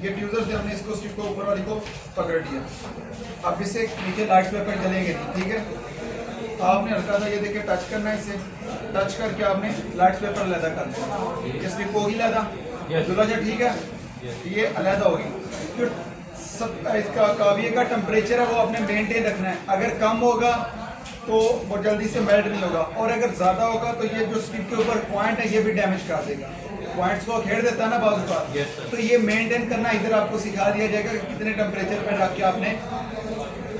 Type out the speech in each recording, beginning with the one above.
ये ट्यूजर से हमने इसको स्टिक को ऊपर वाली को पकड़ लिया। अब इसे नीचे लाइट पेपर जलेंगे नहीं, ठीक है। आपने हल्का सा ये देखिए टच करना है, इसे टच करके आपने लाइट पेपर अलहदा कर देना। ये स्टिक होगी अलहदा, दूल्हा ठीक है, ये अलहदा होगी। तो सब इसका काविये का टेम्परेचर है वो आपने मेंटेन रखना है। अगर कम होगा तो वो जल्दी से मेल्ट नहीं होगा, और अगर ज़्यादा होगा तो ये जो स्टिक के ऊपर पॉइंट है ये भी डैमेज कर देगा। पॉइंट्स को खेड़ देता है ना बाजू का, तो ये मेंटेन करना इधर आपको सिखा दिया जाएगा कि कितने टेम्परेचर पर रख के आपने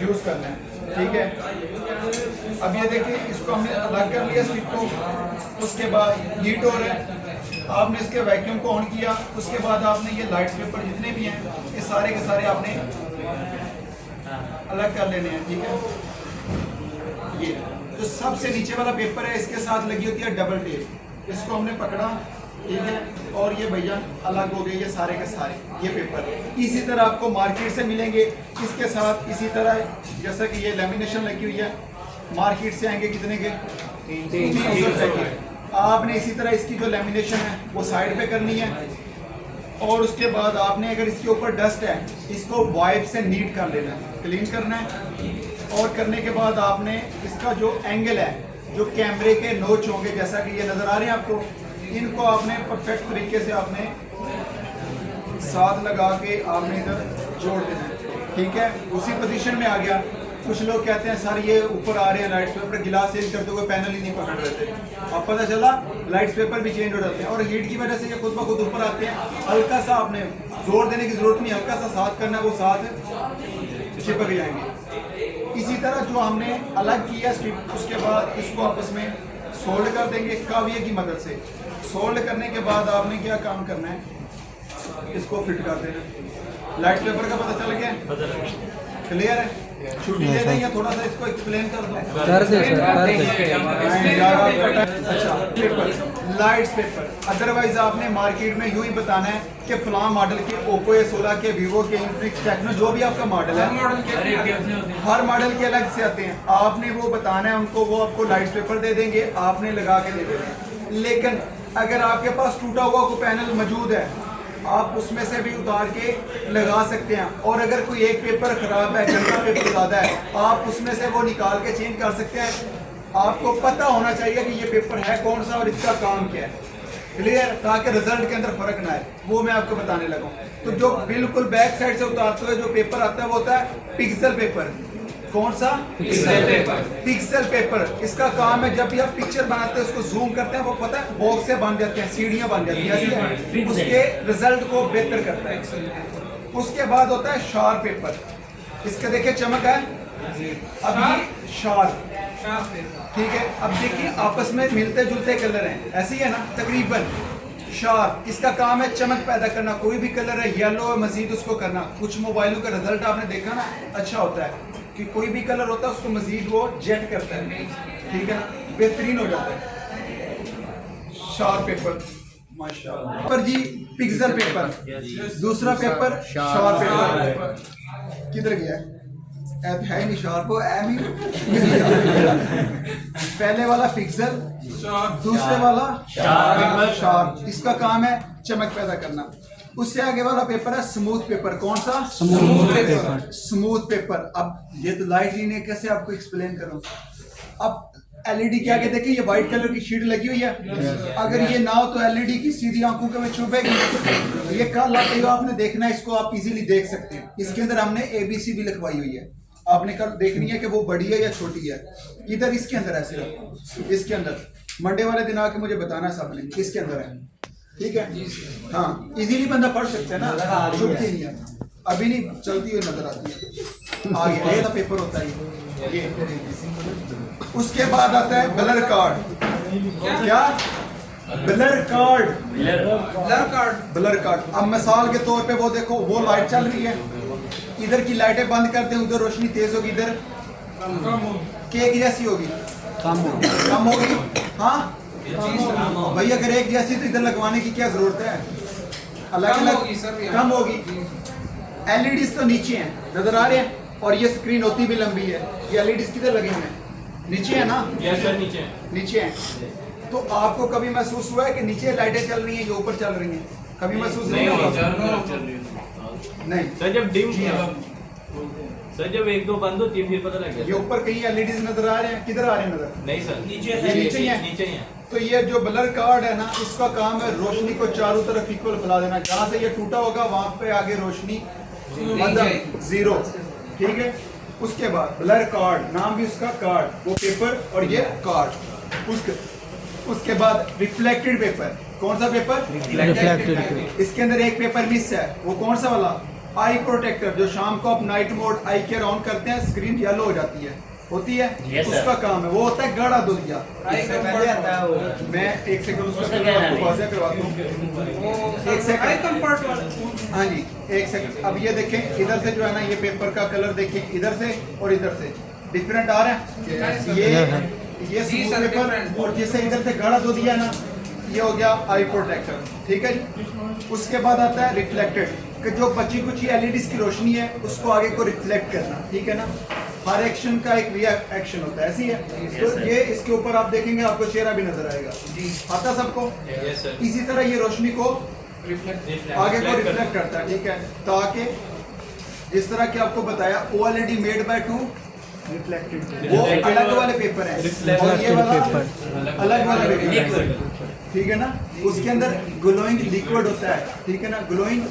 यूज़ करना है, ठीक है। अब ये देखिए इसको हमने अलग कर लिया स्टिक को, उसके बाद हीट हो रहा है, आपने इसके वैक्यूम को ऑन किया, उसके बाद आपने ये लाइट्स पेपर जितने भी हैं ये सारे के सारे आपने अलग कर लेने हैं, ठीक है। ये जो सबसे नीचे वाला पेपर है इसके साथ लगी होती है डबल टेप, इसको हमने पकड़ा, ठीक है, और ये भैया अलग हो गए ये सारे के सारे ये पेपर। इसी तरह आपको मार्केट से मिलेंगे इसके साथ, इसी तरह जैसा कि ये लेमिनेशन लगी हुई है, मार्केट से आएंगे कितने के 300 रुपए के। आपने इसी तरह इसकी जो लेमिनेशन है वो साइड पे करनी है, और उसके बाद आपने अगर इसके ऊपर डस्ट है इसको वाइप से नीट कर लेना है, क्लीन करना है। और करने के बाद आपने इसका जो एंगल है, जो कैमरे के नोच होंगे जैसा कि ये नज़र आ रहे हैं आपको, इनको आपने परफेक्ट तरीके से आपने साथ लगा के आपने इधर जोड़ देना है, ठीक है। उसी पोजीशन में आ गया। कुछ लोग कहते हैं सर ये ऊपर आ रहे हैं लाइट्स पेपर, गिलास चेंज करते हुए पैनल ही नहीं पकड़ रहे थे, अब पता चला लाइट्स पेपर भी चेंज हो जाते हैं, और हीट की वजह से ये खुद ब खुद ऊपर आते हैं। हल्का सा आपने जोर देने की जरूरत नहीं, हल्का सा साथ करना है, वो साथ चिपक जाएंगे। इसी तरह जो हमने अलग किया स्ट्रिप, उसके बाद इसको आपस में सोल्ड कर देंगे काविये की मदद से। सोल्ड करने के बाद आपने क्या काम करना है, इसको फिट कर देना। लाइट पेपर का पता चल गया, क्लियर है। छुट्टी दे दें या थोड़ा सा इसको एक्सप्लेन कर दो। अच्छा, पेपर लाइट्स पेपर, अदरवाइज आपने मार्केट में यूं ही बताना है कि फलां मॉडल के ओप्पो A16 के, वीवो के, इन्फिनिक्स, टेक्नो, जो भी आपका मॉडल है, हर मॉडल के अलग से आते हैं। आपने वो बताना है उनको, वो आपको लाइट्स पेपर दे देंगे, आपने लगा के दे देना। लेकिन अगर आपके पास टूटा हुआ कोई पैनल मौजूद है आप उसमें से भी उतार के लगा सकते हैं, और अगर कोई एक पेपर खराब है, गंदा पेपर ज़्यादा है, आप उसमें से वो निकाल के चेंज कर सकते हैं। आपको पता होना चाहिए कि ये पेपर है कौन सा और इसका काम क्या है, क्लियर, ताकि रिजल्ट के अंदर फर्क ना आए। वो मैं आपको बताने लगा। तो जो बिल्कुल बैक साइड से उतारते हुए जो पेपर आता है वो होता है पिक्सल पेपर। कौन सा? Pixel paper. पिक्सल पेपर, इसका काम है जब भी आप पिक्चर बनाते हैं उसको जूम करते हैं, वो पता है बॉक्स से बन जाते हैं, सीढ़ियां बन जाती हैं, उसके रिजल्ट को बेहतर करता है। उसके बाद होता है शार्प पेपर, इसका देखिए चमक है, अब ये शार्प, ठीक है। अब देखिए आपस में मिलते जुलते कलर हैं, ऐसे ही है ना तकरीबन। शार्प, इसका काम है चमक पैदा करना, कोई भी कलर है येलो है मजीद उसको करना। कुछ मोबाइलों का रिजल्ट आपने देखा ना अच्छा होता है कि कोई भी कलर होता है उसको मजीद वो जेट करता है, ठीक है ना, बेहतरीन हो जाता है। शार्प पेपर माशाल्लाह। पर जी पिक्सल पेपर, दूसरा पेपर शार्प पेपर। किधर गया है नहीं शार्प, पहले वाला पिक्सल, दूसरे वाला शार्प। इसका काम है चमक पैदा करना। उससे आगे वाला पेपर है स्मूथ पेपर। कौन सा? Smooth paper. Smooth paper. अब ये तो लाइट ही नहीं, कैसे आपको एक्सप्लेन करूं। अब एलईडी के आगे देखिए ये व्हाइट कलर की शीट लगी हुई है, अगर ये ना हो तो एलईडी की सीधी आंखों के में चुभेगी। ये कल आते हुए आपने देखना है, इसको आप इजीली देख सकते हैं। इसके अंदर हमने ABC भी लिखवाई हुई है, आपने कल देखनी है कि वो बड़ी है या छोटी है। इधर इसके अंदर है, सिर्फ इसके अंदर। मंडे वाले दिन आके मुझे बताना सबने इसके अंदर है, ठीक है। हाँ, इजीली बंदा पढ़ सकता है ना, छुपती नहीं है, अभी नहीं चलती हुई नजर आती है। आगे ये तो पेपर होता है ये। उसके बाद आता है ब्लर कार्ड। क्या? Blur card. Blur card. अब मिसाल के तौर पे वो देखो, वो लाइट चल रही है, इधर की लाइटें बंद कर दें, उधर रोशनी तेज होगी, इधर केक जैसी होगी, कम होगी। हाँ भैया, अगर एक जैसी तो इधर लगवाने की क्या जरूरत है, अलग अलग कम होगी। एलईडीज तो नीचे हैं, नजर आ रहे हैं, और ये स्क्रीन होती भी लंबी है। ये एलईडीज किधर लगे हुए हैं? नीचे है ना? यस सर, नीचे है। नीचे है। तो आपको कभी महसूस हुआ है कि नीचे लाइटें चल रही हैं या ऊपर चल रही हैं? कभी महसूस नहीं होगा। नहीं सर जब डिम सर जब एक दो बंद होती है फिर पता लग ये गया। ऊपर कहीं एलईडीज नजर आ रहे हैं, किधर आ रहे हैं नजर? नहीं सर नीचे ये नीचे ही है। नीचे ही है। तो ये जो ब्लर कार्ड है ना, इसका काम है रोशनी को चारों तरफ इक्वल फैला देना। जहाँ से ये टूटा होगा वहां पे आगे रोशनी मतलब जीरो, ठीक है। उसके बाद ब्लर कार्ड, नाम भी उसका कार्ड, वो पेपर और ये कार्ड। उसके बाद रिफ्लेक्टेड पेपर। कौन सा पेपर? रिफ्लेक्टेड। इसके अंदर एक पेपर मिस है, वो कौन सा वाला? आई प्रोटेक्टर। जो शाम को आप night mode I care on करते हैं, स्क्रीन येलो हो जाती है, होती है। Yes, उसका sir. काम है, वो होता है गाढ़ा दुधिया। इससे पहले आता है वो। मैं एक सेकंड उसका उसका कलर क्या आपको नाम है? वाज़ेह करवाता हूँ। एक सेकंड। हाँ जी, एक सेकंड। अब ये देखें, इधर से जो है ना, ये पेपर का कलर देखें, इधर से और इधर से डिफरेंट आ रहा है। ये स्मूथ पेपर, और जैसे इधर से गाढ़ा दूध दिया ना, ये हो गया आई प्रोटेक्टर, ठीक है जी। उसके बाद आता है रिफ्लेक्टेड, कि जो बची कुछ एलईडीज की रोशनी है उसको आगे को रिफ्लेक्ट करना, ठीक है ना। हर एक्शन का एक रिएक्शन होता है, ऐसी है। तो ये इसके ऊपर आप देखेंगे, आपको चेहरा भी नजर आएगा जी, आता सबको। Yes sir. इसी तरह ये रोशनी को आगे को रिफ्लेक्ट करता है, ठीक है। ताकि जिस तरह की आपको बताया, OLED made by two reflected, वो अलग वाले पेपर है और ये वाला अलग वाला पेपर है, ठीक है ना। उसके अंदर ग्लोइंग लिक्विड होता है, ठीक है ना, ग्लोइंग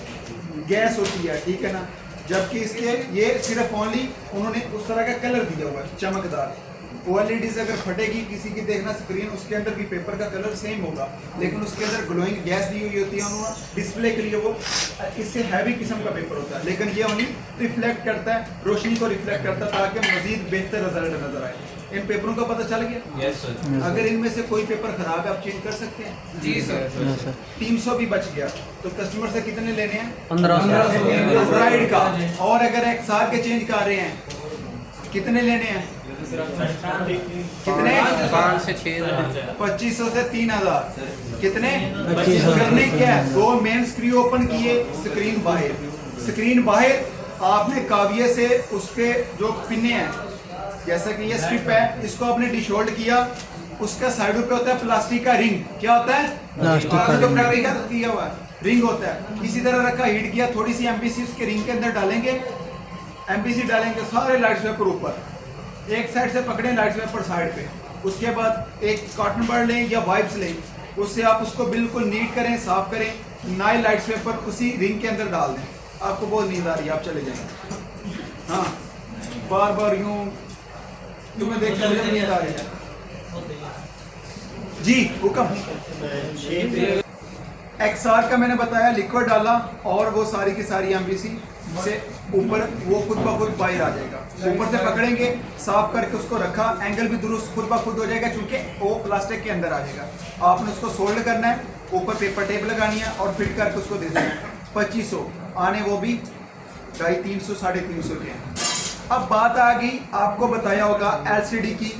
गैस होती है, ठीक है ना। जबकि इसके ये सिर्फ ओनली उन्होंने उस तरह का कलर दिया हुआ है चमकदार। OLED से अगर फटेगी किसी की देखना स्क्रीन, उसके अंदर भी पेपर का कलर सेम होगा, लेकिन उसके अंदर ग्लोइंग गैस दी हुई होती है उन्होंने डिस्प्ले के लिए। वो इससे हैवी किस्म का पेपर होता है, लेकिन ये ओनली रिफ्लेक्ट करता है, रोशनी को रिफ्लेक्ट करता है, ताकि मजीद बेहतर रिजल्ट नजर आए। इन पेपरों का पता चल गया। Yes sir. अगर इनमें से कोई पेपर खराब है, आप चेंज कर सकते हैं जी सर। 300 भी बच गया तो कस्टमर से कितने लेने हैं? 1500। फ्राइड का। और अगर एक साल के चेंज कर रहे हैं, कितने लेने हैं? कितने? 5 से 6 2500 से 3000। कितने? 2500। करने क्या है? 2 मेन स्क्रू ओपन किए, स्क्रीन बाहर। स्क्रीन बाहर आपने काविये से उसके जो पिने हैं, जैसा कि ये स्ट्रिप है, इसको आपने डिशोल्ड किया। उसका साइडों पे होता है प्लास्टिक का रिंग। क्या होता है? प्लास्टिक का जो रिंग। प्रैक्टिकल किया हुआ है, रिंग होता है। इसी तरह रखा, हीट किया, थोड़ी सी एमपीसी उसके रिंग के अंदर डालेंगे, एमपीसी डालेंगे, सारे लाइट्स पेपर ऊपर, एक साइड से पकड़े लाइट्स पेपर साइड पे। उसके बाद एक कॉटन बड लें या वाइप्स लें, उससे आप उसको बिल्कुल नीट करें, साफ करें, नए लाइट्स पेपर उसी रिंग के अंदर डाल दें। आपको बहुत नींद आ रही है, आप चले जाएंगे। हाँ, बार बार यूं तुम्हें देख कर मुझे नींद आ रही है जी। हुक्म। XR का मैंने बताया, लिक्विड डाला और वो सारी की सारी एमबीसी से ऊपर वो खुद ब खुद बाहर आ जाएगा। ऊपर से पकड़ेंगे, साफ करके उसको रखा, एंगल भी दुरुस्त खुद ब खुद हो जाएगा, क्योंकि वो प्लास्टिक के अंदर आ जाएगा। आपने उसको सोल्ड करना है, ऊपर पेपर टेप लगानी है और फिट करके उसको दे देना है। 2500 आने, वो भी 250, 350 के हैं। अब बात आ गई, आपको बताया होगा LCD की,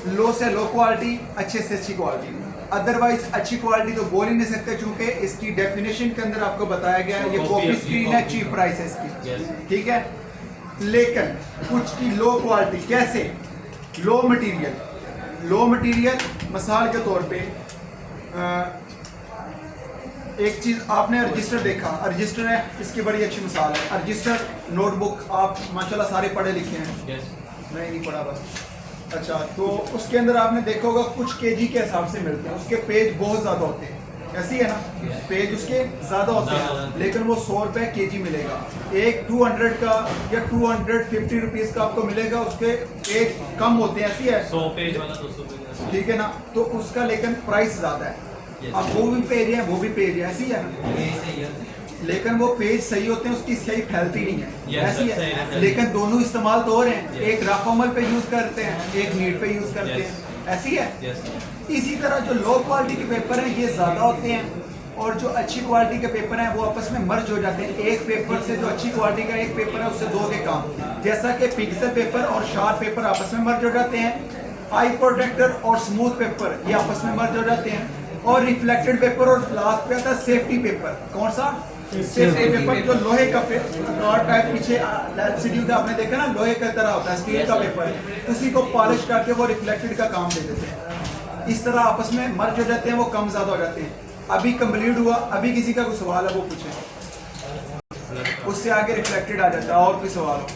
लो से लो क्वालिटी, अच्छे से अच्छी क्वालिटी। अदरवाइज अच्छी क्वालिटी तो बोल ही नहीं सकते, क्योंकि इसकी डेफिनेशन के अंदर आपको बताया गया है, ये कॉपी स्क्रीन है, चीप प्राइस है इसकी, ठीक है। लेकिन कुछ की लो क्वालिटी, कैसे? लो मटेरियल मिसाल के तौर पे एक चीज आपने रजिस्टर देखा, रजिस्टर है, इसकी बड़ी अच्छी मिसाल है। रजिस्टर नोटबुक आप माशाल्लाह सारे पढ़े लिखे हैं, मैं नहीं पढ़ा बस। अच्छा, तो उसके अंदर आपने देखा होगा कुछ केजी के हिसाब से मिलते हैं, उसके पेज बहुत ज़्यादा होते हैं, ऐसी है ना, पेज उसके ज़्यादा होते हैं, लेकिन वो 100 रुपये केजी मिलेगा। एक 200 का या 250 रुपीज़ का आपको मिलेगा, उसके पेज कम होते हैं, ऐसी है, 100 पेज वाला 200 पेज, ठीक है ना। तो उसका लेकिन प्राइस ज़्यादा है। अब वो भी पेज है, वो भी पेज है, ऐसी है ना, लेकिन वो पेज सही होते हैं, उसकी स्याही फैलती नहीं है, ऐसी है। लेकिन दोनों इस्तेमाल तो हो रहे हैं, एक रफ अमल पे यूज करते हैं, एक नीट पे यूज करते हैं, ऐसी है। इसी तरह जो लो क्वालिटी के पेपर हैं ये ज्यादा होते हैं, और जो अच्छी क्वालिटी के पेपर हैं वो आपस में मर्ज हो जाते हैं। एक पेपर से जो अच्छी क्वालिटी का एक पेपर है उससे दो के काम, जैसा कि पिक्सल पेपर और शार्प पेपर आपस में मर्ज हो जाते हैं, आई प्रोटेक्टर और स्मूथ पेपर ये आपस में मर्ज हो जाते हैं, और रिफ्लेक्टेड पेपर, और लास्ट पे आता है सेफ्टी पेपर। कौन सा? सेफ्टी पेपर, जो लोहे का कार्ड टाइप पीछे LCD का आपने देखा ना, लोहे का तरह होता है, स्टील का पेपर है, उसी को पॉलिश करके वो रिफ्लेक्टेड का काम दे देते हैं। इस तरह आपस में मर्ज हो जाते हैं, वो कम ज्यादा हो जाते हैं। अभी कंप्लीट हुआ, अभी किसी का कोई सवाल है वो पूछे। उससे आगे रिफ्लेक्टेड आ जाता है। और कोई सवाल हो?